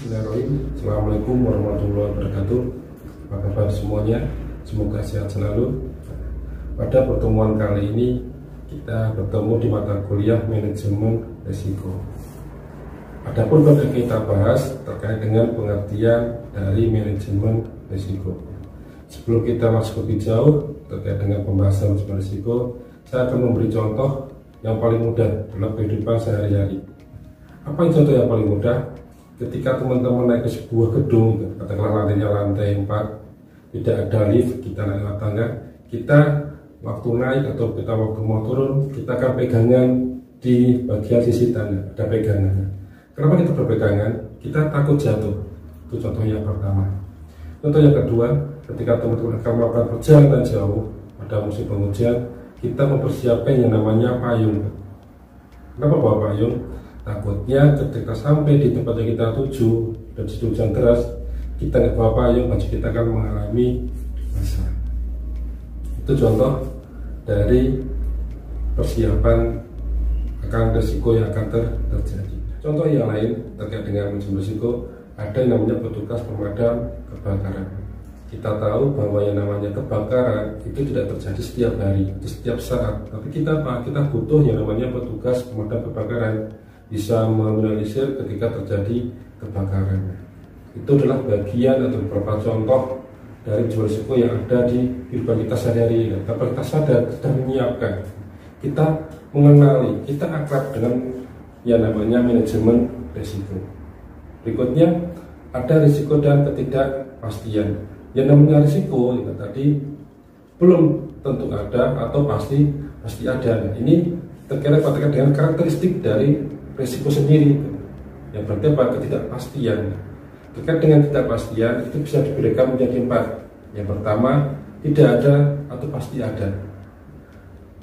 Bismillahirrahmanirrahim. Assalamualaikum warahmatullahi wabarakatuh. Apa kabar semuanya? Semoga sehat selalu. Pada pertemuan kali ini kita bertemu di mata kuliah manajemen risiko. Adapun topik kita bahas terkait dengan pengertian dari manajemen risiko. Sebelum kita masuk lebih jauh terkait dengan pembahasan manajemen risiko, saya akan memberi contoh yang paling mudah dalam kehidupan sehari-hari. Apa yang contoh yang paling mudah? Ketika teman-teman naik ke sebuah gedung, katakanlah lantainya lantai 4, tidak ada lift, kita naik lewat tangga, kita waktu naik atau kita waktu mau turun, kita akan pegangan di bagian sisi tangga, ada pegangan. Kenapa kita berpegangan? Kita takut jatuh. Itu contoh yang pertama. Contoh yang kedua, ketika teman-teman akan melakukan perjalanan jauh pada musim penghujan, kita mempersiapkan yang namanya payung. Kenapa bawa payung? Takutnya ketika sampai di tempat yang kita tuju dan hujan deras, kita nggak bawa payung, baju kita akan mengalami basah. Itu contoh dari persiapan akan risiko yang akan terjadi. Contoh yang lain terkait dengan manajemen risiko, ada yang namanya petugas pemadam kebakaran. Kita tahu bahwa yang namanya kebakaran itu tidak terjadi setiap hari, itu setiap saat. Tapi kita butuh yang namanya petugas pemadam kebakaran, bisa meminimalisir ketika terjadi kebakaran. Itu adalah bagian atau beberapa contoh dari manajemen risiko yang ada di kehidupan kita sehari-hari. Tanpa kita sadar, kita menyiapkan, kita mengenali, kita akrab dengan yang namanya manajemen risiko. Berikutnya ada risiko dan ketidakpastian. Yang namanya risiko tadi belum tentu ada atau pasti ada. Ini terkait dengan karakteristik dari risiko sendiri. Yang berarti apa? Ketidakpastian. Terkait dengan ketidakpastian itu bisa dibedakan menjadi 4. Yang pertama, tidak ada atau pasti ada.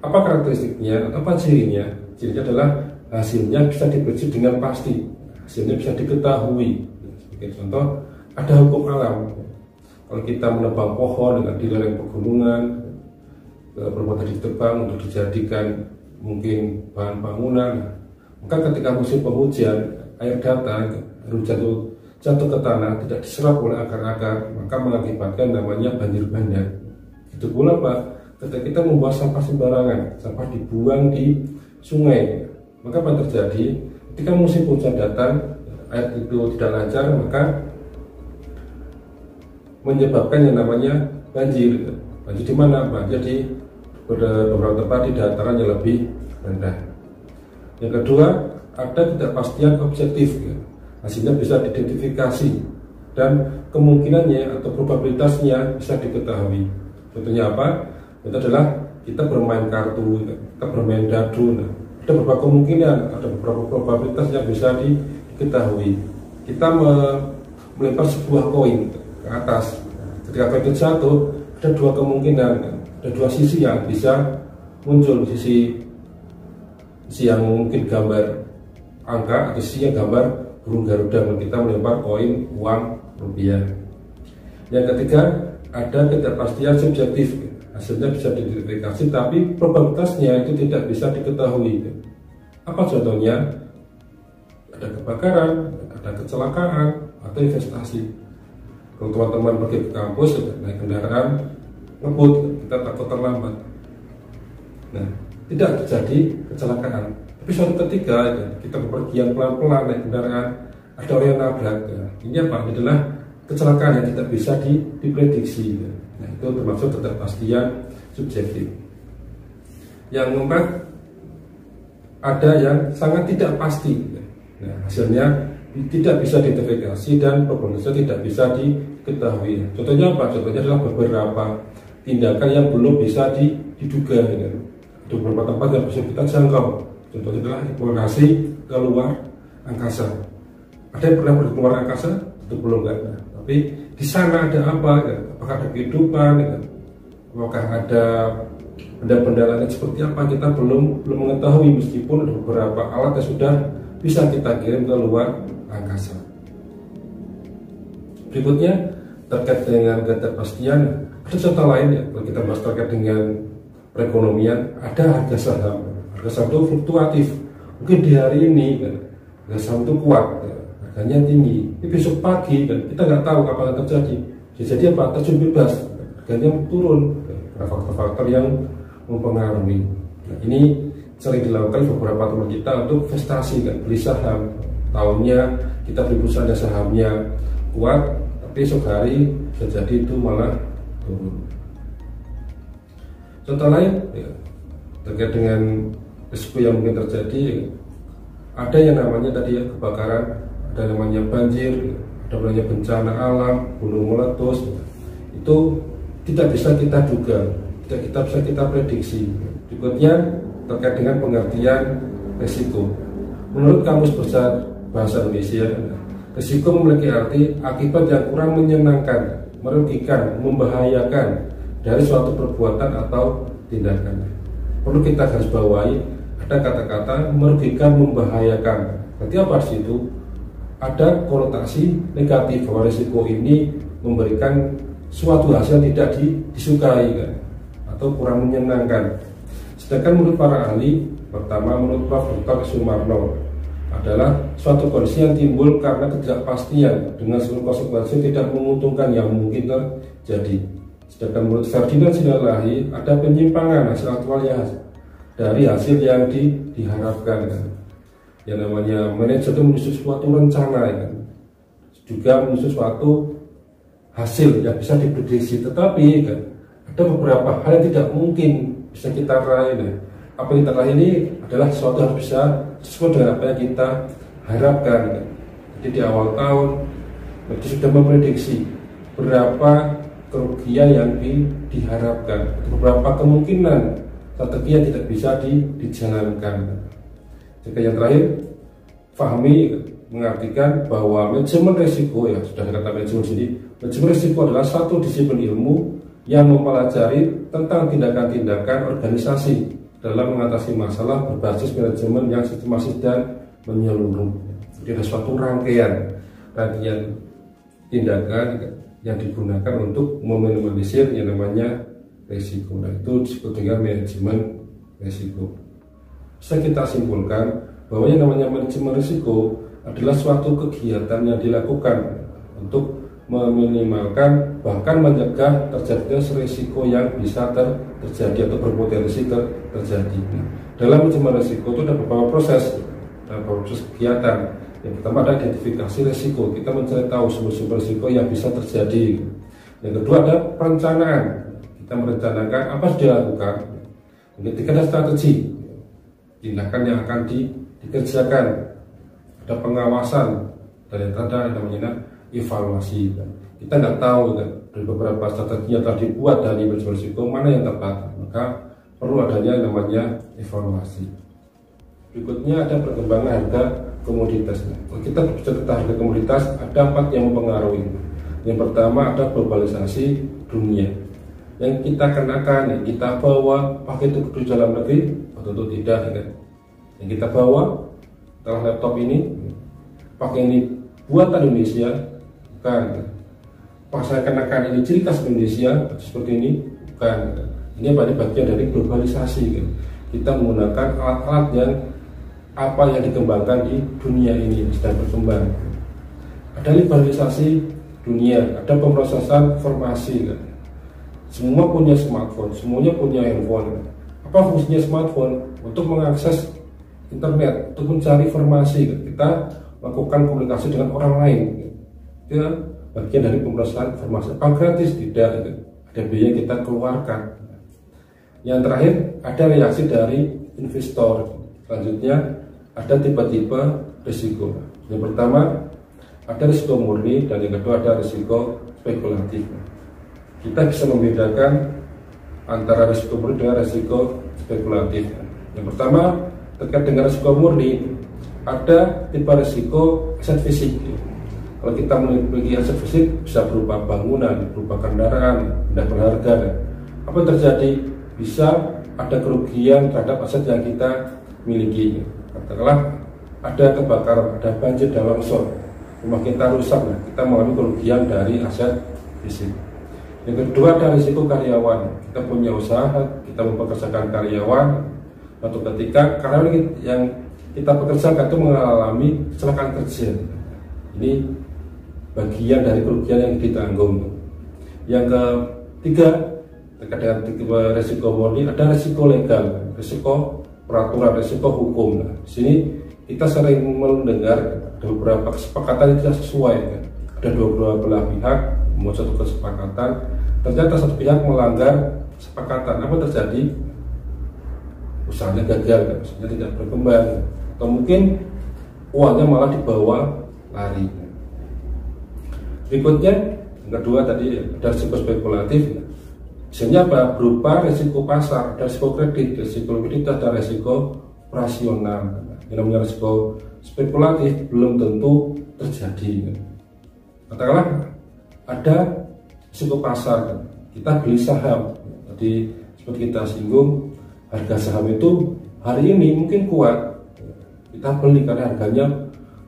Apa karakteristiknya atau apa cirinya? Cirinya adalah hasilnya bisa diprediksi dengan pasti, hasilnya bisa diketahui. Sebagai contoh, ada hukum alam. Kalau kita menebang pohon dengan di lereng pegunungan, berpotensi ditebang untuk dijadikan mungkin bahan bangunan, maka ketika musim penghujan, air datang, hujan jatuh ke tanah, tidak diserap oleh akar-akar, maka mengakibatkan namanya banjir bandang. Itu pula Pak, ketika kita membuang sampah sembarangan, sampah dibuang di sungai, maka apa yang terjadi? Ketika musim hujan datang, air itu tidak lancar, maka menyebabkan yang namanya banjir. Banjir di mana? Banjir di beberapa tempat di dataran yang lebih rendah. Yang kedua, ada ketidakpastian objektif. Hasilnya bisa diidentifikasi dan kemungkinannya atau probabilitasnya bisa diketahui. Contohnya apa? Itu adalah kita bermain kartu, kita bermain dadu. Ada beberapa kemungkinan, ada beberapa probabilitas yang bisa diketahui. Kita melempar sebuah koin ke atas. Ketika koin itu jatuh, ada dua kemungkinan, ada dua sisi yang bisa muncul. Sisi yang mungkin gambar angka atau sisi yang gambar burung garuda kalau kita melempar koin uang rupiah. Yang ketiga, ada ketidakpastian subjektif. Hasilnya bisa diidentifikasi tapi probabilitasnya itu tidak bisa diketahui. Apa contohnya? Ada kebakaran, ada kecelakaan, atau investasi. Kalau teman-teman pergi ke kampus naik kendaraan ngebut, kita takut terlambat. Nah, tidak terjadi kecelakaan, tapi suatu ketika kita bepergian pelan-pelan naik kendaraan, ada orang yang nabrak. Ini apa? Ini adalah kecelakaan yang tidak bisa diprediksi. Nah, itu termasuk ketidakpastian subjektif. Yang keempat, ada yang sangat tidak pasti. Nah, hasilnya tidak bisa diidentifikasi dan probabilitasnya tidak bisa diketahui. Contohnya apa? Contohnya adalah beberapa tindakan yang belum bisa diduga. Ada beberapa tempat yang bisa kita jangkau. Contohnya adalah eksplorasi ke luar angkasa. Ada yang pernah pergi ke luar angkasa? Itu belum kan? Tapi di sana ada apa? Apakah ada kehidupan? Apakah ada benda-benda lain seperti apa? Kita belum mengetahui, meskipun ada beberapa alat yang sudah bisa kita kirim ke luar angkasa. Berikutnya terkait dengan ketidakpastian, ada contoh lain ya. Kalau kita bahas terkait dengan perekonomian, ada harga saham. Harga saham itu fluktuatif. Mungkin di hari ini harga saham itu kuat, harga harganya tinggi. Ini besok pagi kan kita nggak tahu apa yang terjadi. Jadi apa? Terjun bebas, harganya turun. Karena faktor-faktor yang mempengaruhi. Nah, ini sering dilakukan beberapa teman kita untuk investasi kan, beli saham. Tahunnya kita beli perusahaan sahamnya kuat, tapi esok hari bisa jadi itu malah turun. Contoh lain ya, terkait dengan risiko yang mungkin terjadi, ada yang namanya tadi ya kebakaran, ada yang namanya banjir, ada namanya bencana alam, gunung meletus. Itu tidak bisa kita duga, tidak bisa kita prediksi. Berikutnya terkait dengan pengertian risiko. Menurut Kamus Besar Bahasa Indonesia, risiko memiliki arti akibat yang kurang menyenangkan, merugikan, membahayakan dari suatu perbuatan atau tindakan. Perlu kita garis bawahi, ada kata-kata merugikan, membahayakan. Berarti apa sih itu? Ada konotasi negatif bahwa risiko ini memberikan suatu hasil yang tidak disukai kan, atau kurang menyenangkan. Sedangkan menurut para ahli, pertama menurut Prof. Dr. Sumarno, adalah suatu kondisi yang timbul karena ketidakpastian dengan seluruh konsekuensi tidak menguntungkan yang mungkin terjadi. Sedangkan menurut Ferdinand Sinalahi, ada penyimpangan hasil aktualnya dari hasil yang diharapkan kan. Yang namanya manajer itu menyusun suatu rencana kan, juga menyusun suatu hasil yang bisa diprediksi, tetapi kan ada beberapa hal yang tidak mungkin bisa kita raih. Nah, apa yang kita raih ini adalah sesuatu yang bisa sesuai dengan apa yang kita harapkan kan. Jadi di awal tahun kita sudah memprediksi berapa kerugian yang diharapkan, beberapa kemungkinan strategi yang tidak bisa dijalankan. Jika yang terakhir, Fahmi mengartikan bahwa manajemen risiko, ya sudah kata manajemen sini, manajemen risiko adalah satu disiplin ilmu yang mempelajari tentang tindakan-tindakan organisasi dalam mengatasi masalah berbasis manajemen yang sistematis dan menyeluruh. Jadi ada suatu rangkaian tindakan yang digunakan untuk meminimalisir yang namanya risiko. Nah, itu disebut dengan manajemen risiko. Bisa kita simpulkan bahwa yang namanya manajemen risiko adalah suatu kegiatan yang dilakukan untuk meminimalkan bahkan mencegah terjadinya risiko yang bisa terjadi atau berpotensi terjadi. Nah, dalam manajemen risiko itu ada beberapa proses kegiatan. Yang pertama ada identifikasi risiko, kita mencari tahu sumber-sumber risiko yang bisa terjadi. Yang kedua ada perencanaan, kita merencanakan apa yang dilakukan. Yang ketiga ada strategi, tindakan yang akan dikerjakan. Ada pengawasan, dan yang terakhir ada namanya evaluasi. Kita nggak tahu kan, dari beberapa strategi yang telah dibuat dari manajemen risiko mana yang tepat, maka perlu adanya namanya evaluasi. Berikutnya ada perkembangan harga komoditas. Kita berbicara tentang harga komoditas, ada 4 yang mempengaruhi. Yang pertama ada globalisasi dunia. Yang kita kenakan, yang kita bawa, pakai itu di dalam negeri, atau tidak kan? Yang kita bawa, setelah laptop ini, pakai ini buatan Indonesia, kan? Pas saya kenakan ini ciri khas Indonesia seperti ini, kan? Ini bagian dari globalisasi kan? Kita menggunakan alat-alat yang apa yang dikembangkan di dunia ini sedang berkembang. Ada liberalisasi dunia, ada pemrosesan informasi kan? Semua punya smartphone, semuanya punya handphone. Apa fungsinya smartphone? Untuk mengakses internet, untuk mencari informasi kan? Kita melakukan komunikasi dengan orang lain kan? Ya, bagian dari pemrosesan informasi. Apa gratis? Tidak kan? Ada biaya yang kita keluarkan. Yang terakhir ada reaksi dari investor. Selanjutnya ada tipe-tipe risiko. Yang pertama ada risiko murni dan yang kedua ada risiko spekulatif. Kita bisa membedakan antara risiko murni dengan risiko spekulatif. Yang pertama terkait dengan risiko murni, ada tipe risiko aset fisik. Kalau kita memiliki aset fisik bisa berupa bangunan, berupa kendaraan, benda berharga. Apa yang terjadi? Bisa ada kerugian terhadap aset yang kita miliki. Katakanlah ada kebakaran, ada banjir dan longsor, rumah kita rusak, kita mengalami kerugian dari aset fisik. Yang kedua ada risiko karyawan. Kita punya usaha, kita mempekerjakan karyawan. Suatu ketika karyawan yang kita pekerjakan itu mengalami kecelakaan kerja, Ini bagian dari kerugian yang ditanggung. Yang ketiga, terkait dengan resiko murni, ada resiko legal, resiko peraturan, resiko hukum. Nah, di sini kita sering mendengar ada beberapa kesepakatan yang tidak sesuai. Ada dua belah pihak membuat satu kesepakatan, ternyata satu pihak melanggar kesepakatan. Apa terjadi? Usahanya gagal, usahanya tidak berkembang, atau mungkin uangnya malah dibawa lari. Berikutnya, yang kedua tadi ada risiko spekulatif. Misalnya apa? Berupa risiko pasar, ada risiko kredit, risiko likuiditas, dan risiko operasional. Yang namanya risiko spekulatif belum tentu terjadi. Katakanlah ada risiko pasar, kita beli saham. Jadi seperti kita singgung, harga saham itu hari ini mungkin kuat, kita beli karena harganya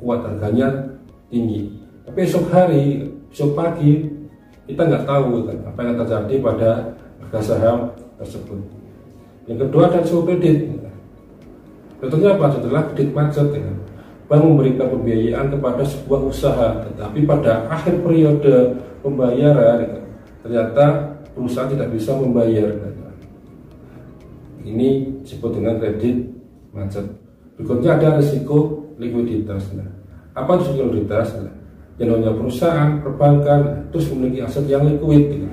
kuat, harganya tinggi. Tapi esok hari, besok pagi, kita nggak tahu kan, apa yang terjadi pada harga saham tersebut. Yang kedua ada risiko kredit. Contohnya apa? Adalah kredit macet. Ya. Bank memberikan pembiayaan kepada sebuah usaha, tetapi pada akhir periode pembayaran ya, ternyata perusahaan tidak bisa membayar. Ya. Ini disebut dengan kredit macet. Berikutnya ada risiko likuiditas. Nah, apa itu likuiditas? Nah, yang namanya perusahaan, perbankan terus memiliki aset yang likuid, gitu.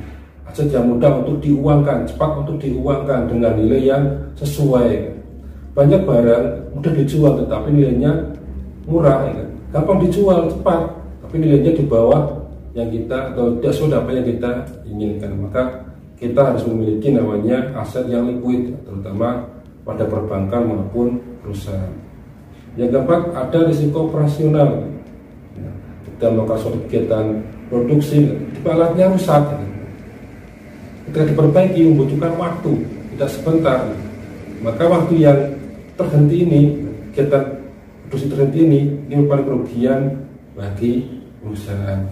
Aset yang mudah untuk diuangkan, cepat untuk diuangkan dengan nilai yang sesuai. Banyak barang mudah dijual tetapi nilainya murah, ya. Gampang dijual cepat, tapi nilainya di bawah yang kita atau tidak sesuai apa yang kita inginkan. Maka kita harus memiliki namanya aset yang likuid, terutama pada perbankan maupun perusahaan. Yang keempat ada risiko operasional. Kita melakukan suatu kegiatan produksi, alatnya rusak. Ketika diperbaiki membutuhkan waktu, tidak sebentar. Maka waktu yang terhenti ini, kegiatan produksi terhenti ini merupakan kerugian bagi perusahaan.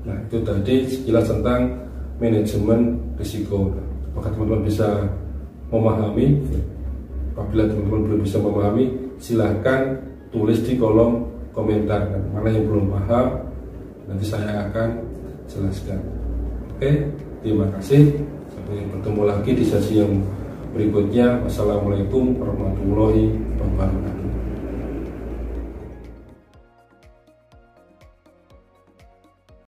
Nah, itu tadi sekilas tentang manajemen risiko. Apakah teman-teman bisa memahami? Apabila teman-teman belum bisa memahami, silahkan tulis di kolom komentar. Mana yang belum paham, nanti saya akan jelaskan. Oke, terima kasih. Sampai bertemu lagi di sesi yang berikutnya. Wassalamualaikum warahmatullahi wabarakatuh.